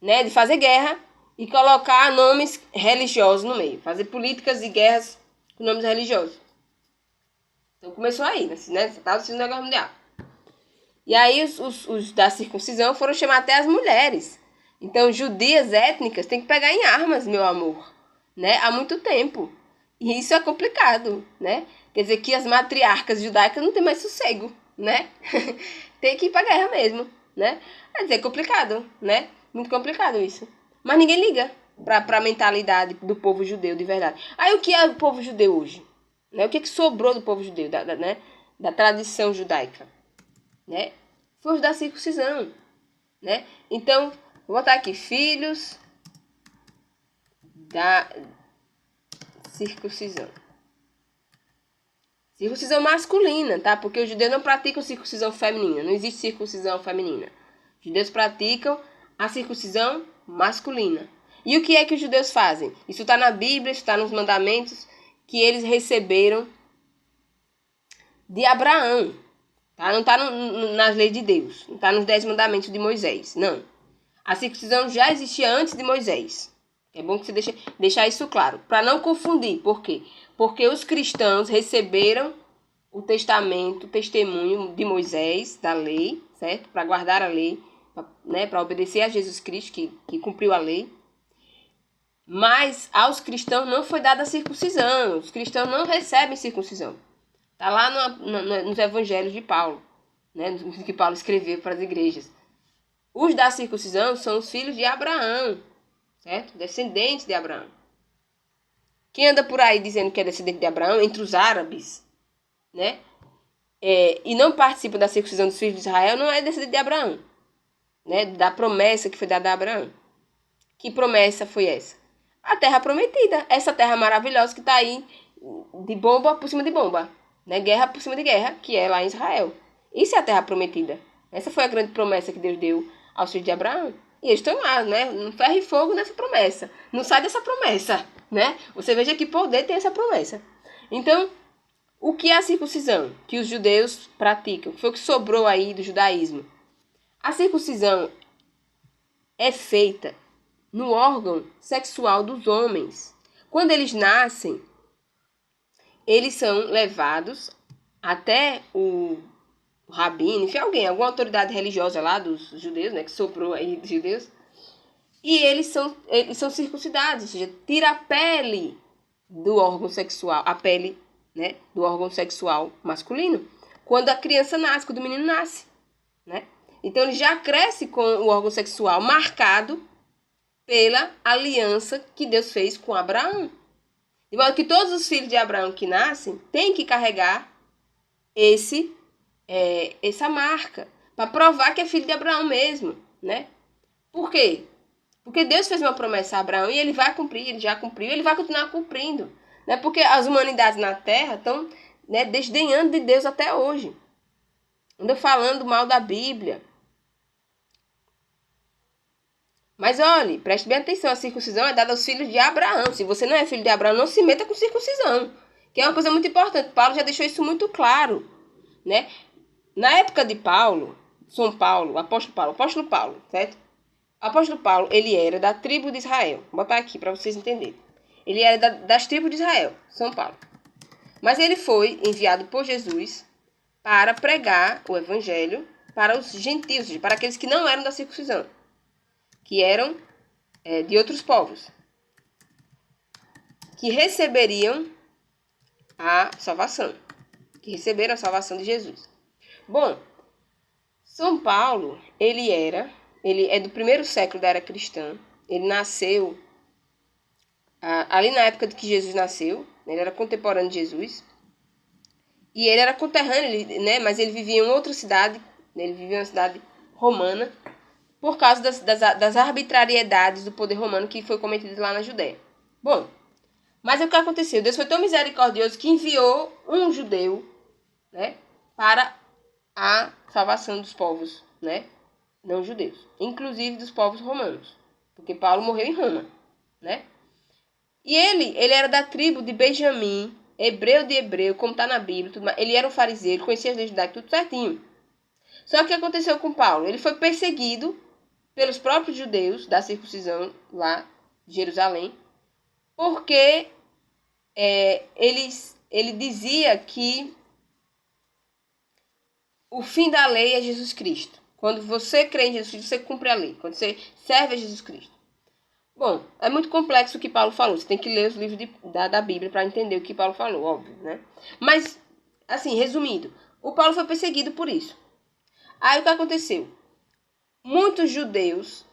né? De fazer guerra e colocar nomes religiosos no meio. Fazer políticas de guerras com nomes religiosos. Então começou aí, né? Estava assistindo o negócio mundial. E aí os da circuncisão foram chamar até as mulheres. Então judias étnicas têm que pegar em armas, meu amor, né? Há muito tempo. E isso é complicado, né? Quer dizer que as matriarcas judaicas não têm mais sossego, né? Tem que ir pra guerra mesmo, né? Quer dizer, é complicado, né? Muito complicado isso. Mas ninguém liga pra mentalidade do povo judeu de verdade. Aí o que é o povo judeu hoje? Né? O que sobrou do povo judeu, né? Da tradição judaica? Né? Foi os da circuncisão, né? Então, vou botar aqui, filhos da circuncisão. Circuncisão masculina, tá? Porque os judeus não praticam circuncisão feminina. Não existe circuncisão feminina. Os judeus praticam a circuncisão masculina. E o que é que os judeus fazem? Isso está na Bíblia, está nos mandamentos que eles receberam de Abraão. Tá? Não está nas leis de Deus. Não está nos 10 mandamentos de Moisés. Não. A circuncisão já existia antes de Moisés. É bom que você deixar isso claro. Para não confundir. Por quê? Porque os cristãos receberam o testamento, o testemunho de Moisés, da lei, certo? Para guardar a lei, né? Para obedecer a Jesus Cristo, que cumpriu a lei. Mas aos cristãos não foi dada a circuncisão. Os cristãos não recebem circuncisão. Está lá nos evangelhos de Paulo, né? Que Paulo escreveu para as igrejas. Os da circuncisão são os filhos de Abraão, certo? Descendentes de Abraão. Quem anda por aí dizendo que é descendente de Abraão, entre os árabes, né? E não participa da circuncisão dos filhos de Israel, não é descendente de Abraão, né? Da promessa que foi dada a Abraão. Que promessa foi essa? A terra prometida. Essa terra maravilhosa que está aí de bomba por cima de bomba, né? Guerra por cima de guerra, que é lá em Israel. Isso é a terra prometida. Essa foi a grande promessa que Deus deu aos filhos de Abraão. E eles estão lá, né? No ferro e fogo nessa promessa. Não sai dessa promessa, né? Você veja que poder tem essa promessa. Então, o que é a circuncisão que os judeus praticam? Foi o que sobrou aí do judaísmo. A circuncisão é feita no órgão sexual dos homens. Quando eles nascem, eles são levados até o rabino, enfim, alguma autoridade religiosa lá dos judeus, né, que soprou aí dos judeus, e eles são circuncidados, ou seja, tira a pele do órgão sexual, a pele, né, do órgão sexual masculino, quando a criança nasce, quando o menino nasce, né? Então ele já cresce com o órgão sexual marcado pela aliança que Deus fez com Abraão. De modo que todos os filhos de Abraão que nascem têm que carregar essa marca, para provar que é filho de Abraão mesmo, né? Por quê? Porque Deus fez uma promessa a Abraão e ele vai cumprir, ele já cumpriu, ele vai continuar cumprindo, né? Porque as humanidades na Terra estão, né, desdenhando de Deus até hoje. Andam falando mal da Bíblia. Mas olhe, preste bem atenção, a circuncisão é dada aos filhos de Abraão. Se você não é filho de Abraão, não se meta com circuncisão, que é uma coisa muito importante. Paulo já deixou isso muito claro, né? Na época de Paulo, São Paulo, apóstolo Paulo, certo? O apóstolo Paulo, ele era da tribo de Israel. Vou botar aqui para vocês entenderem. Ele era das tribos de Israel, São Paulo. Mas ele foi enviado por Jesus para pregar o evangelho para os gentios, para aqueles que não eram da circuncisão, que eram de outros povos, que receberiam a salvação, que receberam a salvação de Jesus. Bom, São Paulo, ele é do primeiro século da era cristã. Ele nasceu ali na época de que Jesus nasceu. Ele era contemporâneo de Jesus. E ele era conterrâneo, né? Mas ele vivia em outra cidade. Ele vivia em uma cidade romana, por causa das arbitrariedades do poder romano que foi cometido lá na Judéia. Bom, mas o que aconteceu? Deus foi tão misericordioso que enviou um judeu, né, para a salvação dos povos, né, não judeus, inclusive dos povos romanos, porque Paulo morreu em Roma, né? E ele era da tribo de Benjamim, hebreu de hebreu, como está na Bíblia, tudo mais. Ele era um fariseu, ele conhecia as leis judaicas, tudo certinho. Só que o que aconteceu com Paulo? Ele foi perseguido pelos próprios judeus da circuncisão lá de Jerusalém, porque ele dizia que o fim da lei é Jesus Cristo. Quando você crê em Jesus Cristo, você cumpre a lei. Quando você serve a Jesus Cristo. Bom, é muito complexo o que Paulo falou. Você tem que ler os livros da Bíblia para entender o que Paulo falou, óbvio, né? Mas, assim, resumindo, o Paulo foi perseguido por isso. Aí o que aconteceu? Muitos judeus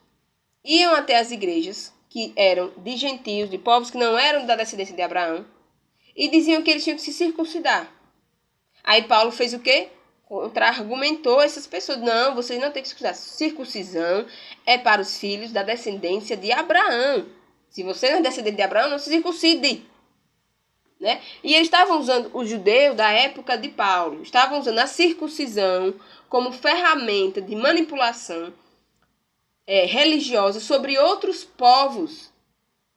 iam até as igrejas, que eram de gentios, de povos que não eram da descendência de Abraão, e diziam que eles tinham que se circuncidar. Aí Paulo fez o quê? Contra-argumentou essas pessoas. Não, vocês não têm que circuncidar. Circuncisão é para os filhos da descendência de Abraão. Se você não é descendente de Abraão, não se circuncide. Né? E eles estavam usando, o judeu da época de Paulo, estavam usando a circuncisão como ferramenta de manipulação religiosa sobre outros povos.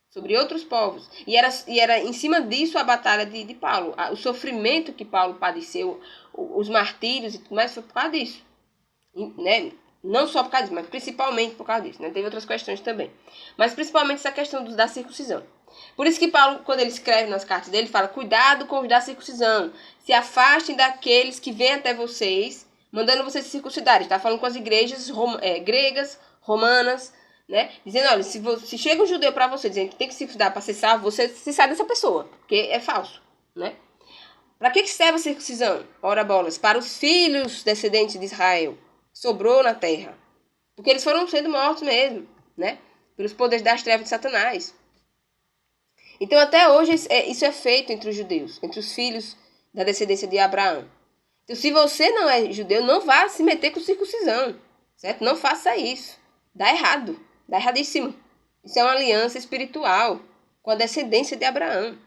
Sobre outros povos. E era em cima disso a batalha de Paulo. O sofrimento que Paulo padeceu, os martírios e tudo mais, foi por causa disso. Né? Não só por causa disso, mas principalmente por causa disso. Né? Teve outras questões também. Mas principalmente essa questão da circuncisão. Por isso que Paulo, quando ele escreve nas cartas dele, fala: cuidado com os da circuncisão. Se afastem daqueles que vêm até vocês, mandando vocês se circuncidarem. Está falando com as igrejas gregas, romanas, né? Dizendo: olha, se chega um judeu para você dizendo que tem que se circuncidar para ser salvo, você se sai dessa pessoa, porque é falso, né? Para que serve a circuncisão? Ora bolas, para os filhos descendentes de Israel, sobrou na terra, porque eles foram sendo mortos mesmo, né? Pelos poderes das trevas de Satanás. Então até hoje isso é feito entre os judeus, entre os filhos da descendência de Abraão. Então se você não é judeu, não vá se meter com circuncisão, certo? Não faça isso, dá errado. Dá erradíssimo. Isso é uma aliança espiritual com a descendência de Abraão.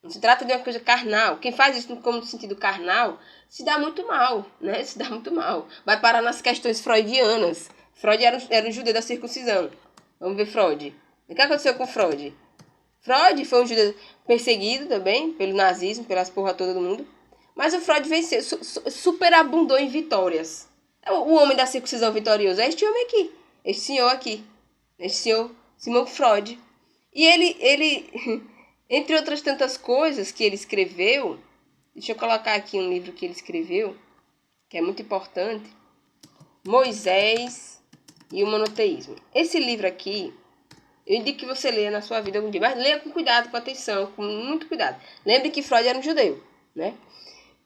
Não se trata de uma coisa carnal. Quem faz isso como no sentido carnal se dá muito mal, né? Se dá muito mal. Vai parar nas questões freudianas. Freud era um judeu da circuncisão. Vamos ver Freud. O que aconteceu com Freud? Freud foi um judeu perseguido também pelo nazismo, pelas porra toda do mundo. Mas o Freud venceu, superabundou em vitórias. O homem da circuncisão vitorioso é este homem aqui. Este senhor aqui. Esse senhor Sigmund Freud. E ele, entre outras tantas coisas que ele escreveu, deixa eu colocar aqui um livro que ele escreveu, que é muito importante, Moisés e o Monoteísmo. Esse livro aqui, eu indico que você leia na sua vida algum dia, mas leia com cuidado, com atenção, com muito cuidado. Lembre que Freud era um judeu, né?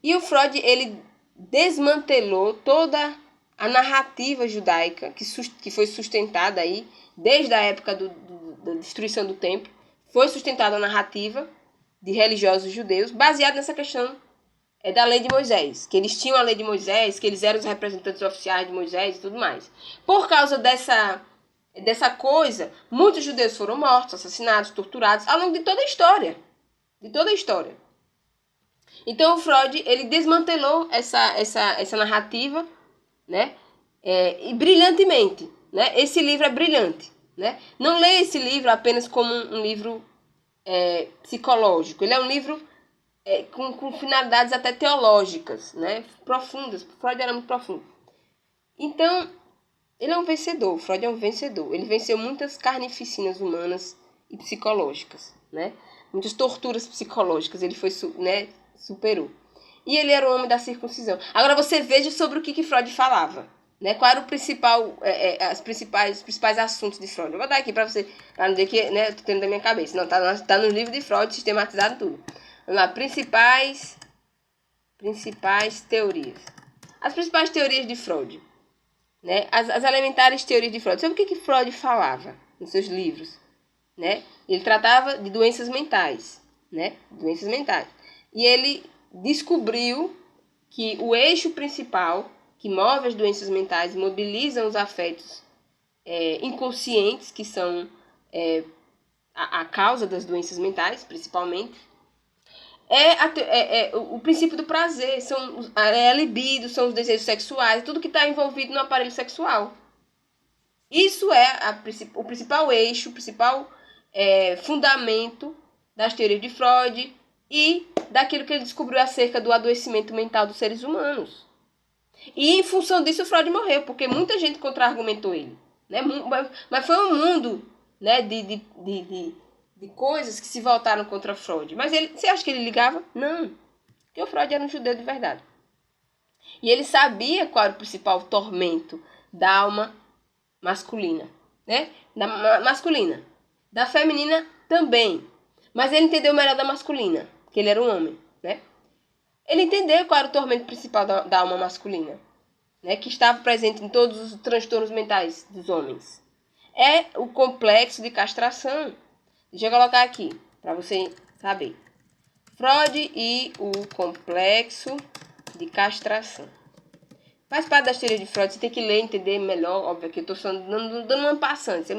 E o Freud, ele desmantelou toda a narrativa judaica que foi sustentada aí desde a época da destruição do templo. Foi sustentada a narrativa de religiosos judeus baseada nessa questão da lei de Moisés, que eles tinham a lei de Moisés, que eles eram os representantes oficiais de Moisés e tudo mais. Por causa dessa coisa, muitos judeus foram mortos, assassinados, torturados ao longo de toda a história. De toda a história. Então o Freud, ele desmantelou essa narrativa, né? E brilhantemente, né? Esse livro é brilhante, né? Não leia esse livro apenas como um livro psicológico. Ele é um livro com finalidades até teológicas, né? Profundas. Freud era muito profundo. Então, ele é um vencedor. Freud é um vencedor. Ele venceu muitas carnificinas humanas e psicológicas, né? Muitas torturas psicológicas. Ele foi, né? Superou. e ele era o homem da circuncisão. Agora você veja sobre o que Freud falava, né? Qual era o principal, os principais assuntos de Freud. Eu vou dar aqui para você, para não dizer que, né, eu tô tendo da minha cabeça. Não, tá no livro de Freud, sistematizado tudo. Vamos lá, principais teorias. As principais teorias de Freud, né? As elementares teorias de Freud. Sobre o que Freud falava nos seus livros, né? Ele tratava de doenças mentais, né? Doenças mentais. E ele descobriu que o eixo principal que move as doenças mentais, mobilizam os afetos inconscientes, que são a causa das doenças mentais, principalmente, o princípio do prazer, a libido, são os desejos sexuais, tudo que está envolvido no aparelho sexual. Isso é o principal eixo, o principal fundamento das teorias de Freud e daquilo que ele descobriu acerca do adoecimento mental dos seres humanos. E em função disso o Freud morreu, porque muita gente contra-argumentou ele, né? Mas foi um mundo, né, de coisas que se voltaram contra Freud. Mas você acha que ele ligava? Não, porque o Freud era um judeu de verdade. E ele sabia qual era o principal tormento da alma masculina, né? Da masculina. Da feminina também. Mas ele entendeu melhor da masculina, que ele era um homem, né? Ele entendeu qual era o tormento principal da alma masculina, né? Que estava presente em todos os transtornos mentais dos homens. É o complexo de castração. Deixa eu colocar aqui, para você saber. Freud e o complexo de castração. Faz parte das teorias de Freud, você tem que ler, entender melhor, óbvio, que eu estou só dando uma passante,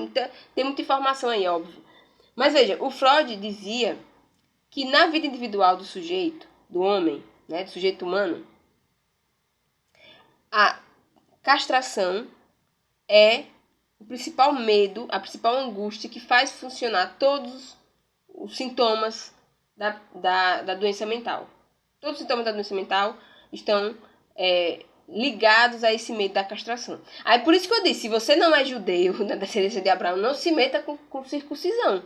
tem muita informação aí, óbvio. Mas veja, o Freud dizia que na vida individual do sujeito, do homem, né, do sujeito humano, a castração é o principal medo, a principal angústia que faz funcionar todos os sintomas da doença mental. Todos os sintomas da doença mental estão ligados a esse medo da castração. Aí por isso que eu disse, se você não é judeu, da descendência de Abraão, não se meta com circuncisão.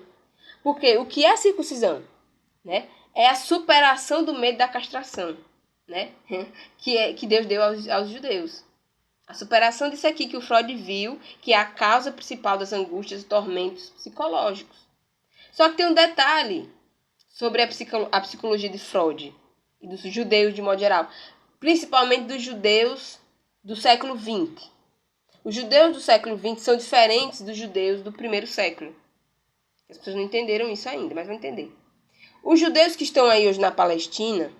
Porque o que é a circuncisão? Né? É a superação do medo da castração, né? que Deus deu aos judeus. A superação disso aqui que o Freud viu, que é a causa principal das angústias e tormentos psicológicos. Só que tem um detalhe sobre a psicologia de Freud e dos judeus de modo geral, principalmente dos judeus do século XX. Os judeus do século XX são diferentes dos judeus do primeiro século. As pessoas não entenderam isso ainda, mas vão entender. Os judeus que estão aí hoje na Palestina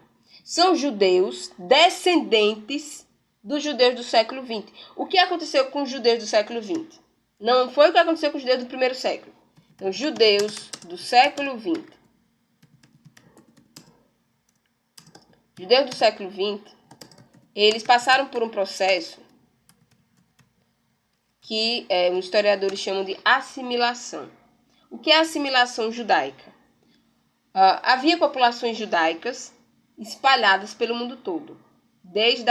são judeus descendentes dos judeus do século XX. O que aconteceu com os judeus do século XX? Não foi o que aconteceu com os judeus do primeiro século. Então, judeus do século XX. Judeus do século XX, eles passaram por um processo que os historiadores chamam de assimilação. O que é a assimilação judaica? Havia populações judaicas espalhadas pelo mundo todo, desde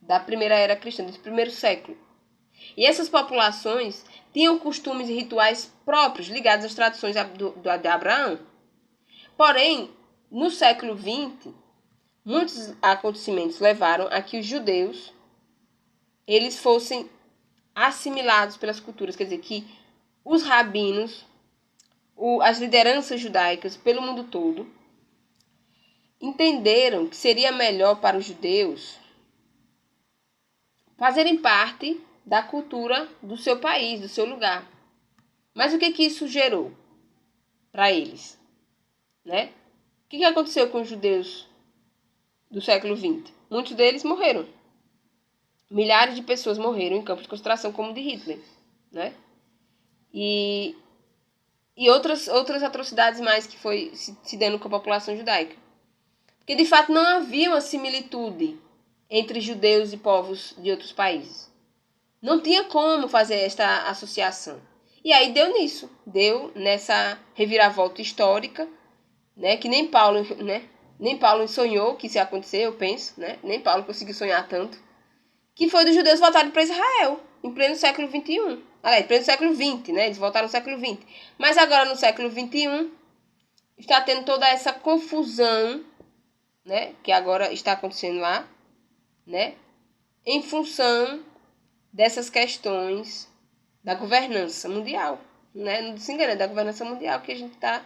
da primeira era cristã, desde o primeiro século. E essas populações tinham costumes e rituais próprios, ligados às tradições de Abraão. Porém, no século XX, muitos acontecimentos levaram a que os judeus eles fossem assimilados pelas culturas, quer dizer, que os rabinos, as lideranças judaicas pelo mundo todo, entenderam que seria melhor para os judeus fazerem parte da cultura do seu país, do seu lugar. Mas o que isso gerou para eles? Né? O que aconteceu com os judeus do século XX? Muitos deles morreram. Milhares de pessoas morreram em campos de concentração, como o de Hitler. Né? E outras atrocidades mais que foi se dando com a população judaica. Porque, de fato, não havia uma similitude entre judeus e povos de outros países. Não tinha como fazer esta associação. E aí deu nessa reviravolta histórica, né, que nem Paulo sonhou que isso ia acontecer, eu penso, né? Nem Paulo conseguiu sonhar tanto, que foi dos judeus voltarem para Israel, em pleno século XXI. Aliás, pleno século XX, né? Eles voltaram no século XX. Mas agora, no século XXI, está tendo toda essa confusão né, que agora está acontecendo lá, né, em função dessas questões da governança mundial, né, não se engana, é da governança mundial que a gente está,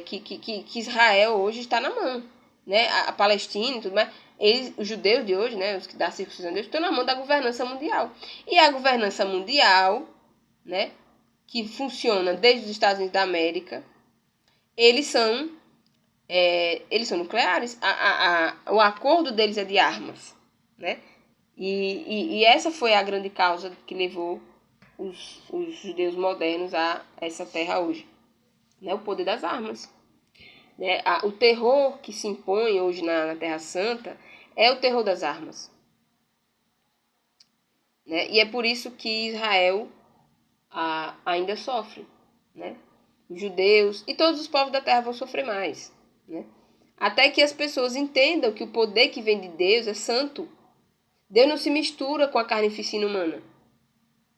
que Israel hoje está na mão, né, a Palestina e tudo mais, eles, os judeus de hoje, né, os que da circuncisão de hoje, estão na mão da governança mundial. E a governança mundial, né, que funciona desde os Estados Unidos da América, eles são nucleares. O acordo deles é de armas, né? E essa foi a grande causa que levou os judeus modernos a essa terra hoje, né? O poder das armas. Né? O terror que se impõe hoje na Terra Santa é o terror das armas. Né? E é por isso que Israel ainda sofre. Né? Os judeus e todos os povos da terra vão sofrer mais. Né? Até que as pessoas entendam que o poder que vem de Deus é santo. Deus não se mistura com a carnificina humana.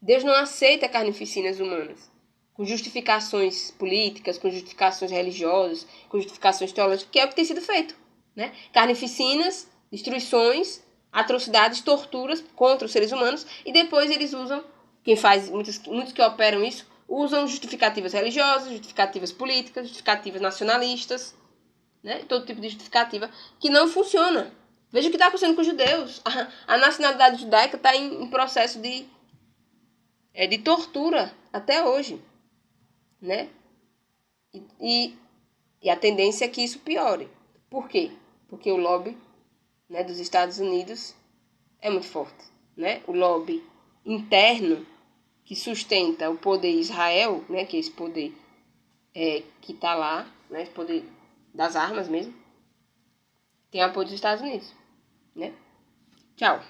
Deus não aceita carnificinas humanas, com justificações políticas, com justificações religiosas, com justificações teológicas, que é o que tem sido feito. Né? Carnificinas, destruições, atrocidades, torturas contra os seres humanos, e depois eles usam, quem faz, muitos que operam isso, usam justificativas religiosas, justificativas políticas, justificativas nacionalistas, né? Todo tipo de justificativa que não funciona. Veja o que está acontecendo com os judeus. A nacionalidade judaica está em processo de tortura até hoje. Né? E a tendência é que isso piore. Por quê? Porque o lobby, né, dos Estados Unidos é muito forte. Né? O lobby interno que sustenta o poder Israel, né, que é esse poder que está lá, né, esse poder das armas mesmo, tem apoio dos Estados Unidos. Né? Tchau.